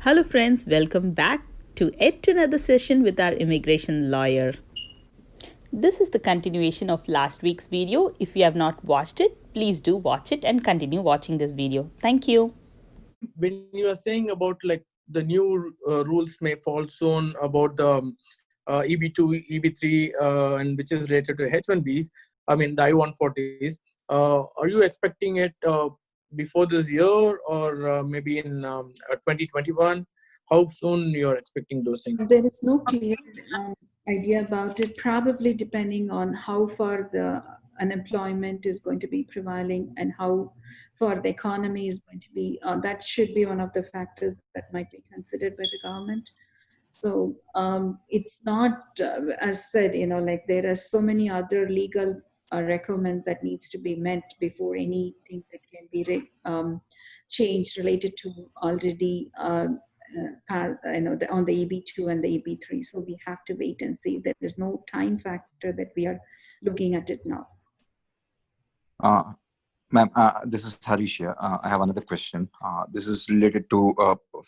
Hello, friends, welcome back to yet another session with our immigration lawyer. This is the continuation of last week's video. If you have not watched it, please do watch it and continue watching this video. Thank you. When you are saying about like the new rules may fall soon about the EB2, EB3, and which is related to H1Bs, I mean the I-140s, are you expecting it before this year or maybe in 2021? How soon you are expecting those things? There is no clear idea about it, probably depending on how far the unemployment is going to be prevailing and how far the economy is going to be. That should be one of the factors that might be considered by the government. So it's not, as said, like there are so many other legal requirements that needs to be met before anything that can be changed related to already on the EB2 and the EB3. So we have to wait and see. There is no time factor that we are looking at it now. Ma'am, this is Harish here. I have another question. This is related to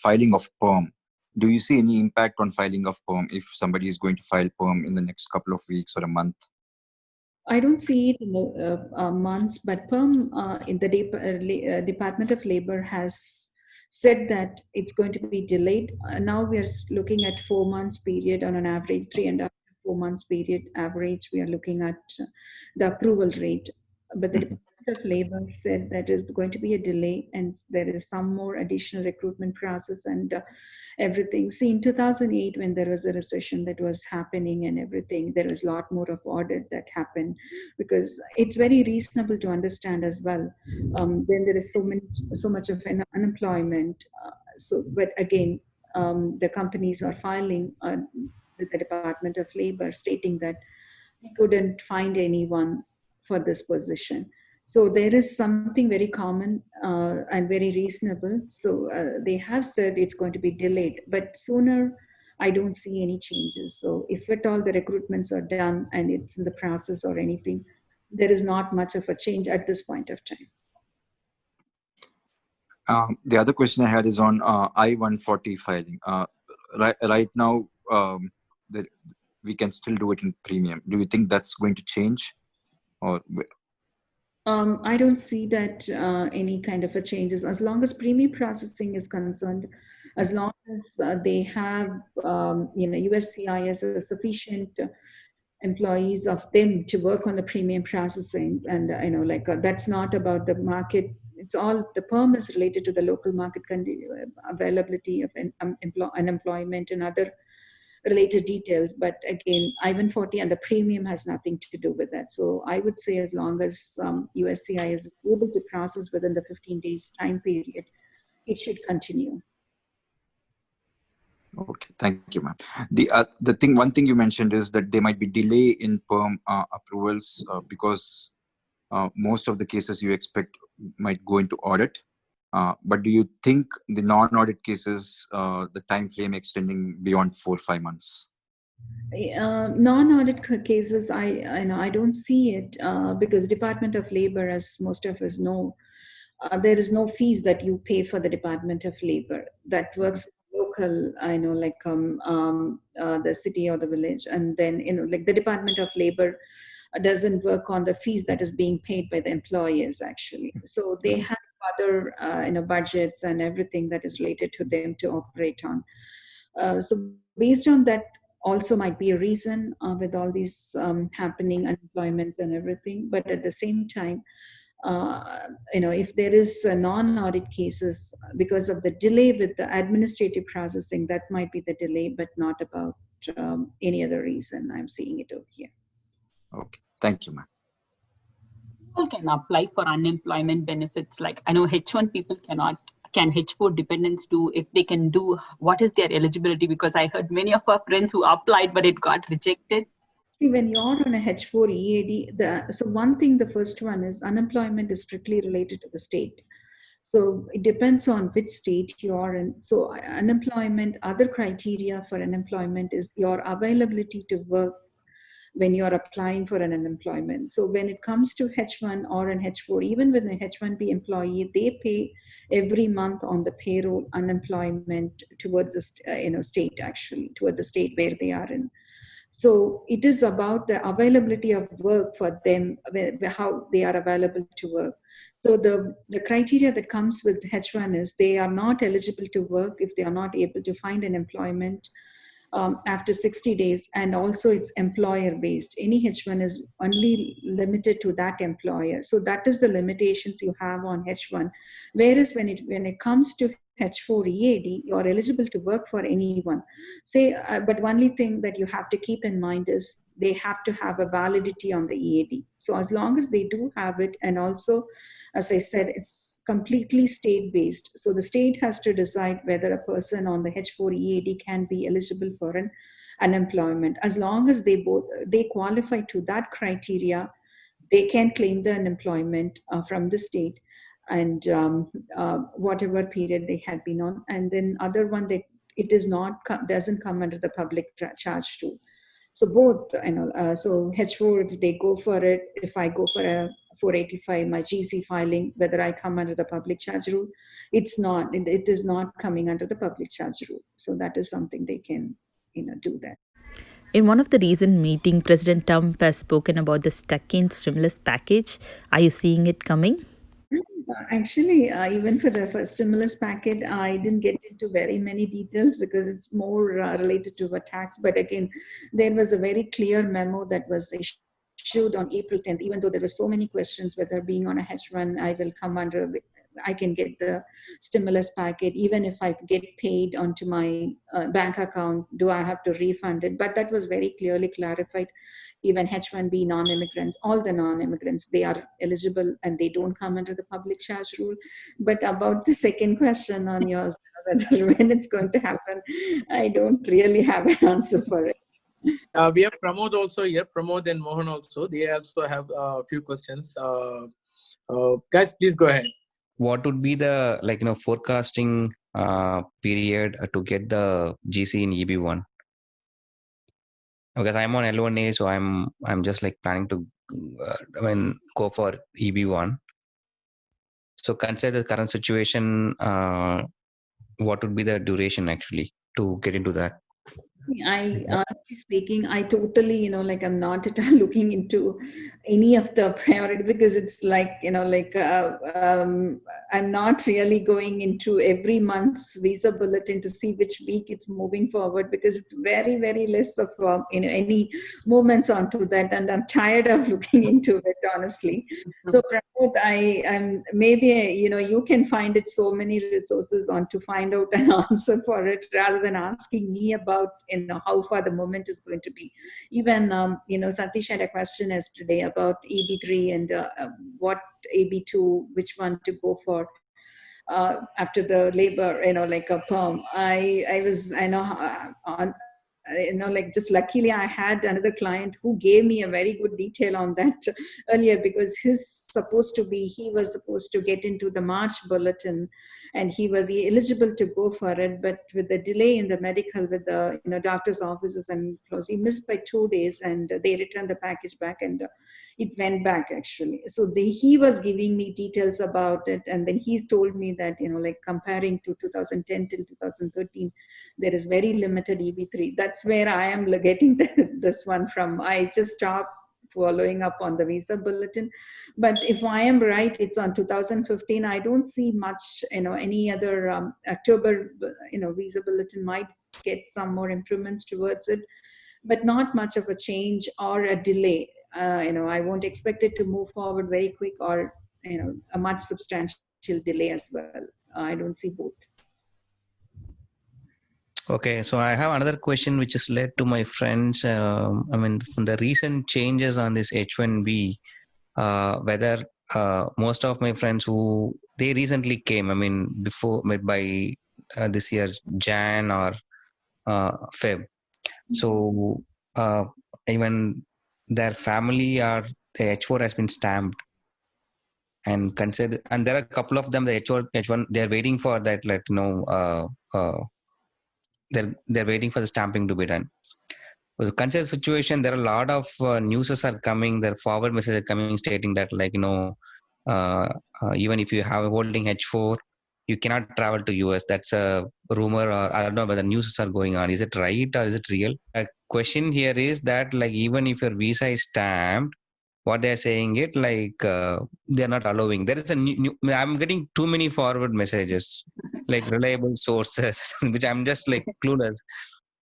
filing of PERM. Do you see any impact on filing of PERM if somebody is going to file PERM in the next couple of weeks or a month? I don't see it in the months, but PERM in the Department of Labor has said that it's going to be delayed. Now we are looking at 4 months period on an average, 3.5 to 4 months period average. We are looking at the approval rate. But the Department of Labor said that is going to be a delay and there is some more additional recruitment process and everything. See, in 2008, when there was a recession that was happening and everything, there was a lot more of audit that happened because it's very reasonable to understand as well. When there is so much of an unemployment. But again, the companies are filing with the Department of Labor stating that we couldn't find anyone for this position. So there is something very common and very reasonable. So they have said it's going to be delayed, but sooner I don't see any changes. So if at all the recruitments are done and it's in the process or anything, there is not much of a change at this point of time. The other question I had is on I-140 filing. Right now, we can still do it in premium. Do you think that's going to change? Or I don't see that any kind of a changes as long as premium processing is concerned, as long as they have USCIS a sufficient employees of them to work on the premium processing, and that's not about the market. It's all the PERM is related to the local market availability of unemployment and other related details. But again, I-140 and the premium has nothing to do with that. So I would say as long as USCI is able to process within the 15 days time period, it should continue. Okay, thank you, ma'am. One thing you mentioned is that there might be delay in PERM approvals because most of the cases you expect might go into audit. But do you think the non-audit cases, the time frame extending beyond 4 or 5 months? Non-audit cases, I don't see it because Department of Labor, as most of us know, there is no fees that you pay for the Department of Labor. That works local, the city or the village, and then like the Department of Labor doesn't work on the fees that is being paid by the employers actually. So they have other budgets and everything that is related to them to operate on. So based on that also might be a reason with all these happening unemployments and everything. But at the same time, if there is non-audit cases because of the delay with the administrative processing, that might be the delay, but not about any other reason. I'm seeing it over here. Okay, thank you, ma'am. People can apply for unemployment benefits. Like I know H1 people cannot. Can H4 dependents do? If they can do, what is their eligibility? Because I heard many of our friends who applied, but it got rejected. See, when you're on a H4 EAD, so one thing, the first one is unemployment is strictly related to the state. So it depends on which state you are in. So unemployment, other criteria for unemployment is your availability to work when you're applying for an unemployment. So when it comes to H1 or an H4, even with an H1B employee, they pay every month on the payroll unemployment towards the state, actually, toward the state where they are in. So it is about the availability of work for them, how they are available to work. So the criteria that comes with H1 is they are not eligible to work if they are not able to find an employment after 60 days, and also it's employer based. Any H1 is only limited to that employer. So that is the limitations you have on H1. Whereas when it comes to H4 EAD, you're eligible to work for anyone. But only thing that you have to keep in mind is they have to have a validity on the EAD. So as long as they do have it, and also, as I said, it's completely state-based. So the state has to decide whether a person on the H4 EAD can be eligible for an unemployment. As long as they qualify to that criteria, they can claim the unemployment from the state, and whatever period they had been on. And then other one that it is not doesn't come under the public charge rule. So both, so H4, if they go for it, if I go for a 485, my GC filing, whether I come under the public charge rule, it is not coming under the public charge rule. So that is something they can, do that. In one of the recent meetings, President Trump has spoken about the stuck-in stimulus package. Are you seeing it coming? Actually, even for the first stimulus packet, I didn't get into very many details because it's more related to a tax. But again, there was a very clear memo that was issued on April 10th, even though there were so many questions whether being on a H1, I can get the stimulus packet. Even if I get paid onto my bank account, do I have to refund it? But that was very clearly clarified. Even H1B non-immigrants, all the non-immigrants, they are eligible and they don't come under the public charge rule. But about the second question on yours, whether when it's going to happen, I don't really have an answer for it. We have Pramod also here, Pramod and Mohan also. They also have a few questions. Guys, please go ahead. What would be the forecasting period to get the GC in EB1? Because I'm on L1A, so I'm just planning to go for EB1. So consider the current situation. What would be the duration actually to get into that? Honestly speaking, I totally, I'm not at all looking into any of the priority, because it's I'm not really going into every month's visa bulletin to see which week it's moving forward, because it's very, very less of any movements onto that, and I'm tired of looking into it, honestly. So Pramod, I'm maybe you can find it so many resources on to find out an answer for it, rather than asking me about how far the movement is going to be. Even Satish had a question yesterday about EB3 and what AB2, which one to go for after the labor, like a PERM. Just luckily I had another client who gave me a very good detail on that earlier, because he was supposed to get into the March bulletin, and he was eligible to go for it, but with the delay in the medical with the doctor's offices and close, he missed by 2 days, and they returned the package back, and it went back actually. So he was giving me details about it, and then he told me that comparing to 2010 till 2013, there is very limited EB3. That's where I am getting this one from. I just stopped following up on the visa bulletin. But if I am right, it's on 2015. I don't see much, any other October, visa bulletin might get some more improvements towards it, but not much of a change or a delay. I won't expect it to move forward very quick, or, a much substantial delay as well. I don't see both. Okay, so I have another question which is led to my friends. From the recent changes on this H1B, whether most of my friends who they recently came, before by this year Jan or Feb, so even their family or the H4 has been stamped and consider, and there are a couple of them, the H1 they're waiting for that, they're waiting for the stamping to be done. consider the situation. There are a lot of newses are coming. There are forward messages coming stating that, like, even if you have a holding H4, you cannot travel to US. That's a rumor, or I don't know whether news are going on. Is it right or is it real? A question here is that, like, even if your visa is stamped, what they're saying it, like, they're not allowing. There is a new, I'm getting too many forward messages, like reliable sources, which I'm just like clueless.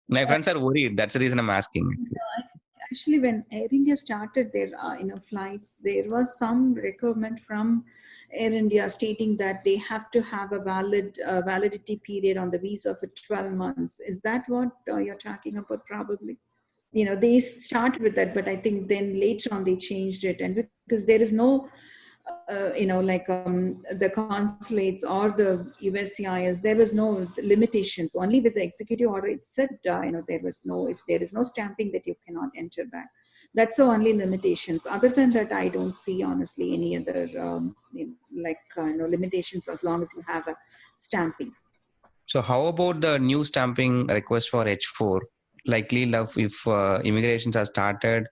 My friends are worried. That's the reason I'm asking. Actually, when Air India started their flights, there was some requirement from Air India stating that they have to have a validity period on the visa for 12 months. Is that what you're talking about? Probably. They started with that, but I think then later on they changed it, and because there is no the consulates or the USCIS, there was no limitations. Only with the executive order, it said, there was no, if there is no stamping, that you cannot enter back. That's the only limitations. Other than that, I don't see honestly any other limitations as long as you have a stamping. So how about the new stamping request for H4? Likely enough, if immigrations are started.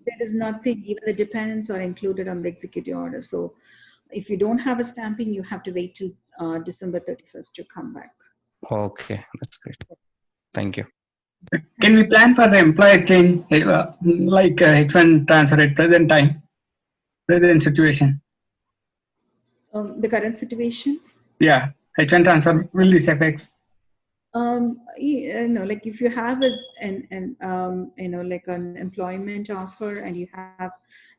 There is nothing, even the dependents are included on the executive order. So if you don't have a stamping, you have to wait till December 31st to come back. Okay, that's great. Thank you. Can we plan for the employer change, like H1 transfer at present situation? The current situation? Yeah, H1 transfer, will this affect? Like if you have an employment offer and you have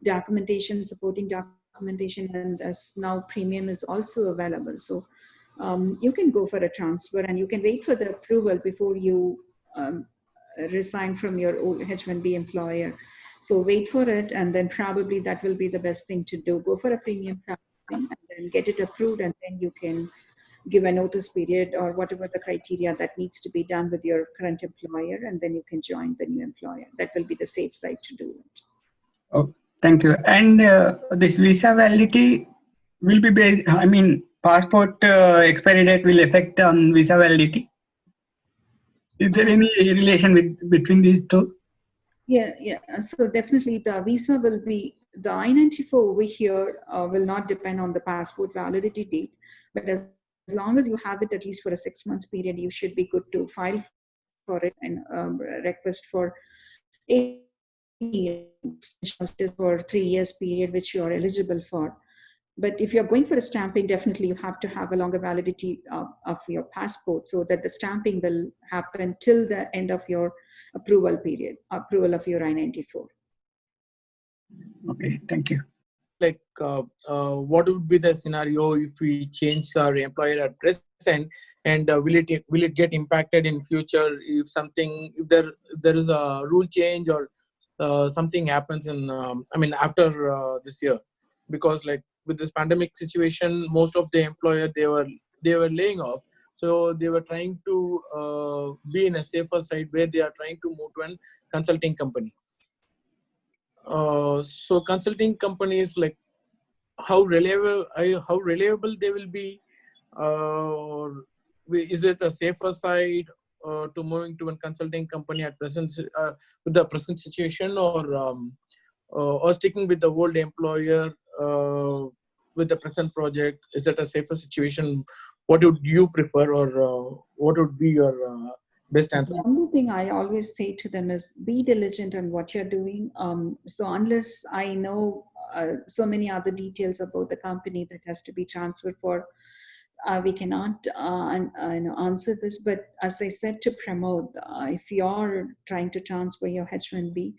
documentation, supporting documentation, and as now premium is also available, so you can go for a transfer and you can wait for the approval before you resign from your old H1B employer. So wait for it, and then probably that will be the best thing to do. Go for a premium processing and then get it approved, and then you can give a notice period or whatever the criteria that needs to be done with your current employer, and then you can join the new employer. That will be the safe side to do it. Oh, thank you. And this visa validity will be based, passport expiry date will affect on visa validity. Is there any relation between these two? Yeah. So definitely the visa will be, the I-94 over here will not depend on the passport validity date, but as long as you have it at least for a 6 months period, you should be good to file for it and request for for 3 years period, which you are eligible for. But if you're going for a stamping, definitely you have to have a longer validity of your passport, so that the stamping will happen till the end of your approval period, approval of your I-94. Okay, thank you. Like, what would be the scenario if we change our employer at present, and will it get impacted in future if there is a rule change or something happens in after this year? Because like with this pandemic situation, most of the employer they were laying off, so they were trying to be in a safer side where they are trying to move to an consulting company. So consulting companies, like, how reliable they will be, or is it a safer side to moving to a consulting company at present with the present situation, or sticking with the old employer with the present project? Is that a safer situation? What would you prefer, or what would be your best answer? The only thing I always say to them is be diligent on what you're doing. So unless I know so many other details about the company that has to be transferred for, we cannot answer this. But as I said to Pramod, if you're trying to transfer your H1B,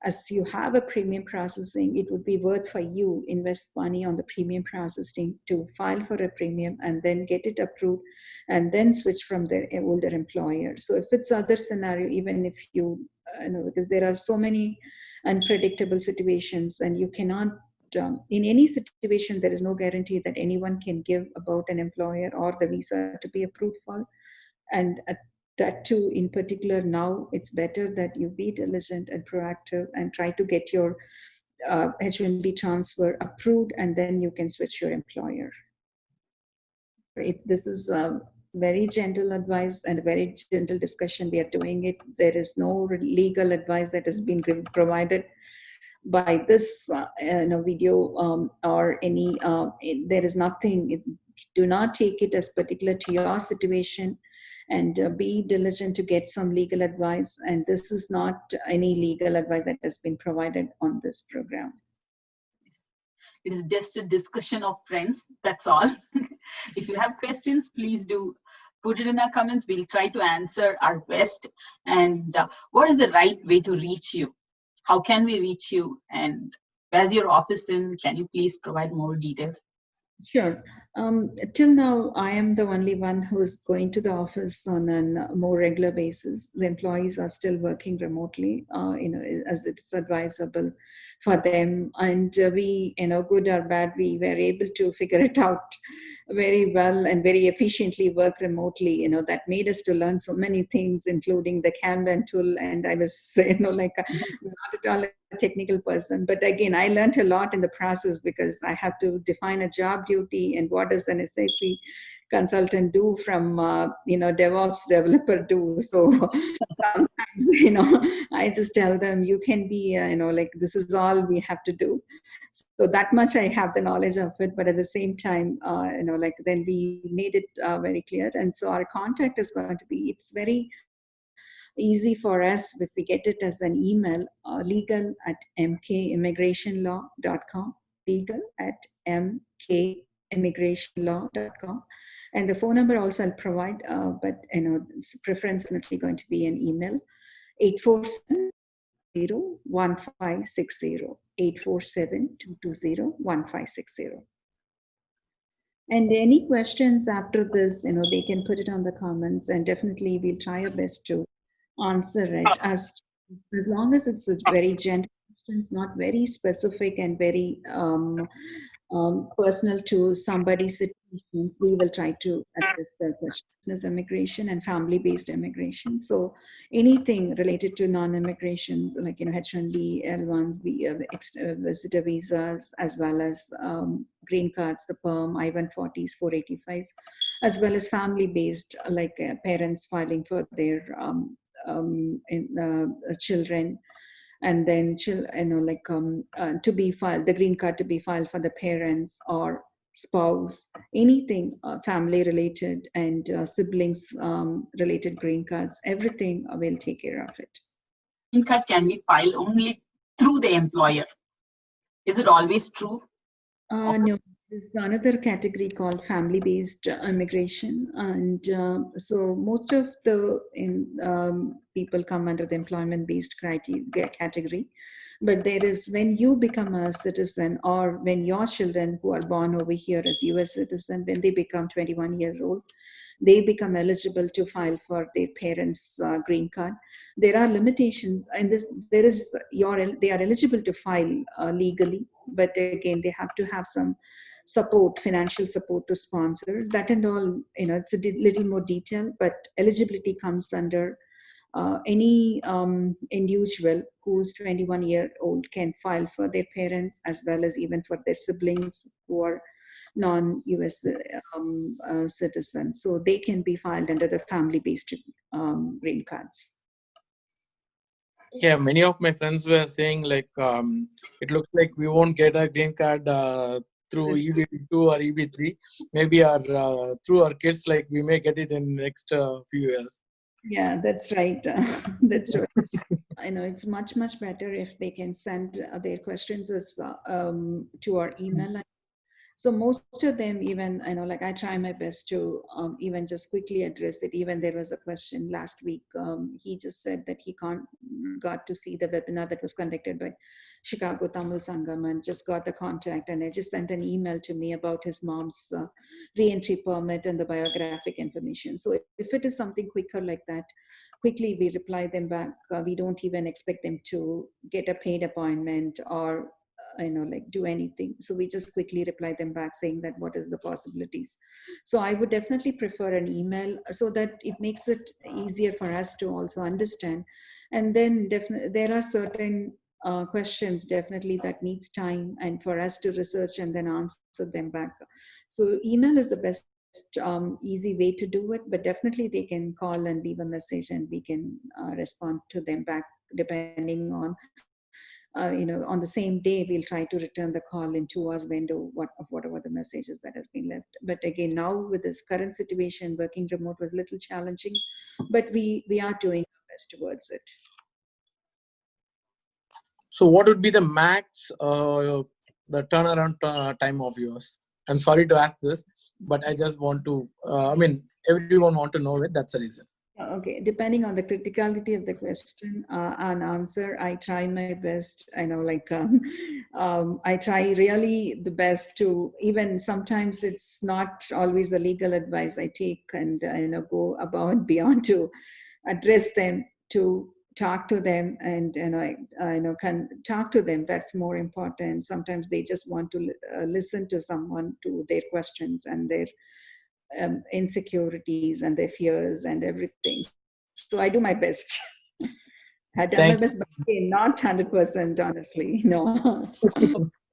as you have a premium processing, it would be worth for you invest money on the premium processing to file for a premium and then get it approved and then switch from the older employer. So if it's other scenario, even if you know, because there are so many unpredictable situations and you cannot in any situation, there is no guarantee that anyone can give about an employer or the visa to be approved for. And that too, in particular, now it's better that you be diligent and proactive and try to get your H1B transfer approved, and then you can switch your employer. This is very gentle advice and very gentle discussion. We are doing it. There is no legal advice that has been provided by this video or any. There is nothing. Do not take it as particular to your situation, and be diligent to get some legal advice. And this is not any legal advice that has been provided on this program. It is just a discussion of friends. That's all. If you have questions, please do put it in our comments. We'll try to answer our best. And what is the right way to reach you? How can we reach you? And where's your office in? Can you please provide more details? Sure. Till now, I am the only one who is going to the office on a more regular basis. The employees are still working remotely, as it's advisable for them. And we, good or bad, we were able to figure it out very well and very efficiently work remotely. That made us to learn so many things, including the Kanban tool. And I was, not at all a technical person, but again, I learned a lot in the process, because I have to define a job duty and what does an SAP consultant do from DevOps developer do. So sometimes I just tell them, you can be this is all we have to do. So that much I have the knowledge of it, but at the same time then we made it very clear. And so our contact is going to be, it's very easy for us if we get it as an email, legal@mkimmigrationlaw.com, legal@mkimmigrationlaw.com. And the phone number also I'll provide, but it's preference definitely going to be an email, 847-1560, 847-220-1560. And any questions after this, they can put it on the comments, and definitely we'll try our best to answer it as long as it's a very gentle questions, not very specific and very personal to somebody's situations. We will try to address the questions, immigration and family-based immigration. So anything related to non-immigration, like H1B, L1s, visitor visas, as well as green cards, the PERM, I-140s, 485s, as well as family-based, like parents filing for their children, and then to be filed, the green card to be filed for the parents or spouse, anything family related, and siblings related green cards, everything will take care of it. Green card can be filed only through the employer. Is it always true? No, there's another category called family-based immigration, and so most of the people come under the employment-based category. But there is, when you become a citizen, or when your children who are born over here as U.S. citizen, when they become 21 years old, they become eligible to file for their parents' green card. There are limitations, and they are eligible to file legally, but again, they have to have some support, financial support to sponsor that and all. It's a little more detailed, but eligibility comes under any individual who's 21 years old can file for their parents, as well as even for their siblings who are non-US citizens. So they can be filed under the family-based green cards. Yeah, many of my friends were saying it looks like we won't get a green card through EB2 or EB3. Maybe through our kids, we may get it in next few years. Yeah, that's right. That's right. I know it's much better if they can send their questions as to our email. So most of them, even I try my best to even just quickly address it. Even there was a question last week. He just said that he got to see the webinar that was conducted by Chicago Tamil Sangam, and just got the contact, and I just sent an email to me about his mom's re-entry permit and the biographic information. So if it is something quicker like that, quickly we reply them back. We don't even expect them to get a paid appointment or do anything. So we just quickly reply them back saying that what is the possibilities. So I would definitely prefer an email, so that it makes it easier for us to also understand. And then definitely there are certain questions definitely that needs time and for us to research and then answer them back. So email is the best easy way to do it, but definitely they can call and leave a message and we can respond to them back depending on, on the same day, we'll try to return the call in 2 hours window of whatever the messages that has been left. But again, now with this current situation, working remote was a little challenging, but we are doing our best towards it. So what would be the max, the turnaround time of yours? I'm sorry to ask this, but I just want to, everyone want to know it. That's the reason. Okay, depending on the criticality of the question and answer, I try my best. I know, I try really the best to, even sometimes it's not always the legal advice I take and, go above and beyond to address them, to talk to them and, can talk to them. That's more important. Sometimes they just want to listen to someone, to their questions and their insecurities and their fears and everything. So I do my best. I done my best, but not 100%, honestly. No.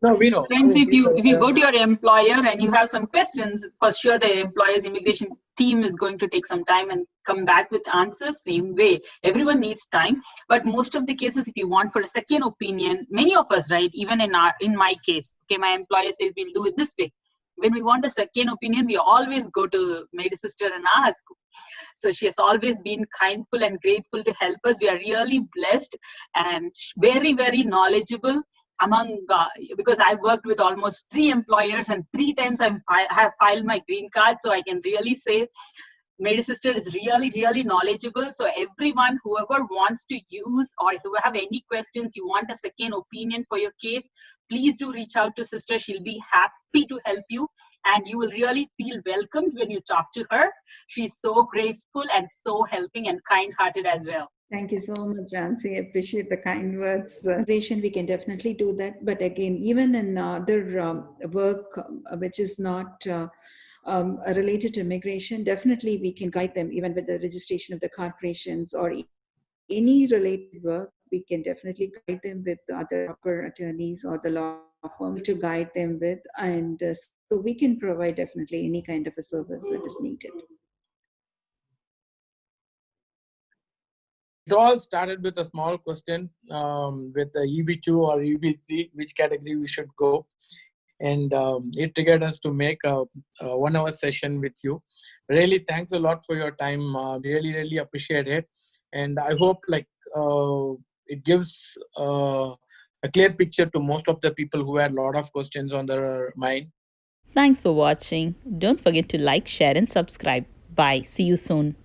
No, we know. Friends, if you go to your employer and you have some questions, for sure the employer's immigration team is going to take some time and come back with answers. Same way, everyone needs time. But most of the cases, if you want for a second opinion, many of us, right? Even in my case, okay, my employer says we'll do it this way. When we want a second opinion, we always go to my sister and ask. So she has always been kindful and grateful to help us. We are really blessed and very, very knowledgeable among, because I've worked with almost 3 employers and 3 times I have filed my green card. So I can really say Mary Sister is really, really knowledgeable. So everyone, whoever wants to use or who have any questions, you want a second opinion for your case, please do reach out to Sister. She'll be happy to help you. And you will really feel welcomed when you talk to her. She's so graceful and so helping and kind-hearted as well. Thank you so much, Jansi. I appreciate the kind words. We can definitely do that. But again, even in other work which is not related to immigration, definitely we can guide them, even with the registration of the corporations or any related work. We can definitely guide them with the other proper attorneys or the law firm to guide them with. And so we can provide definitely any kind of a service that is needed. It all started with a small question with the EB2 or EB3, which category we should go. And it triggered us to make a 1-hour session with you. Really, thanks a lot for your time. Really, really appreciate it. And I hope it gives a clear picture to most of the people who had a lot of questions on their mind. Thanks for watching. Don't forget to like, share and subscribe. Bye. See you soon.